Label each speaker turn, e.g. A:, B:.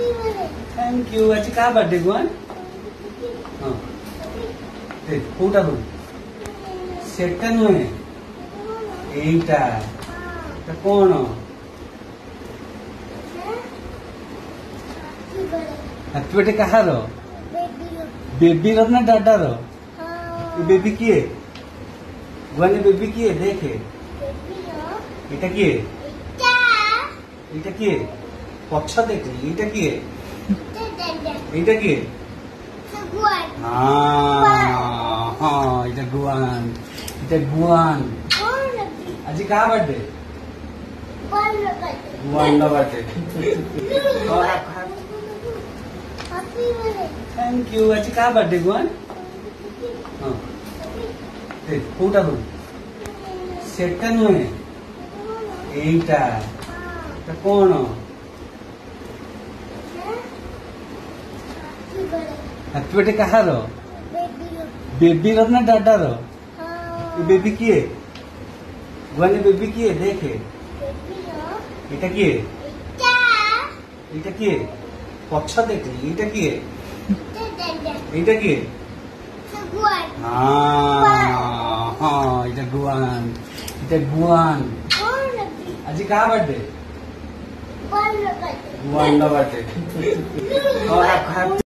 A: thank you आज का birthday Guan हाँ कोटा बोल सेटा नुहे एटा कौन हैप्पी बर्थडे कहार बेबी ना डाडा रो बेबी किए गुआनी बेबी किए देखे এটা কি এটা কি পছ দেখলি এটা কি এটা কি এটা গুয়ান এটা গুয়ান আজি কা বার্থডে গুয়ান না বার্থডে থ্যাংক ইউ আজি কা বার্থডে গুয়ান হ্যাঁ কোটা বল সেটা নুহে এইটা কौन हैप्पी बर्थडे कहार बेबी ना डाडा रो बेबी किए गुआनी बेबी किए देखे এটা কি এটা কি পছ দেখলি এটা কি এটা কি এটা গুয়ান এটা গুয়ান আজি का बर्थडे गुआन ना बर्थडे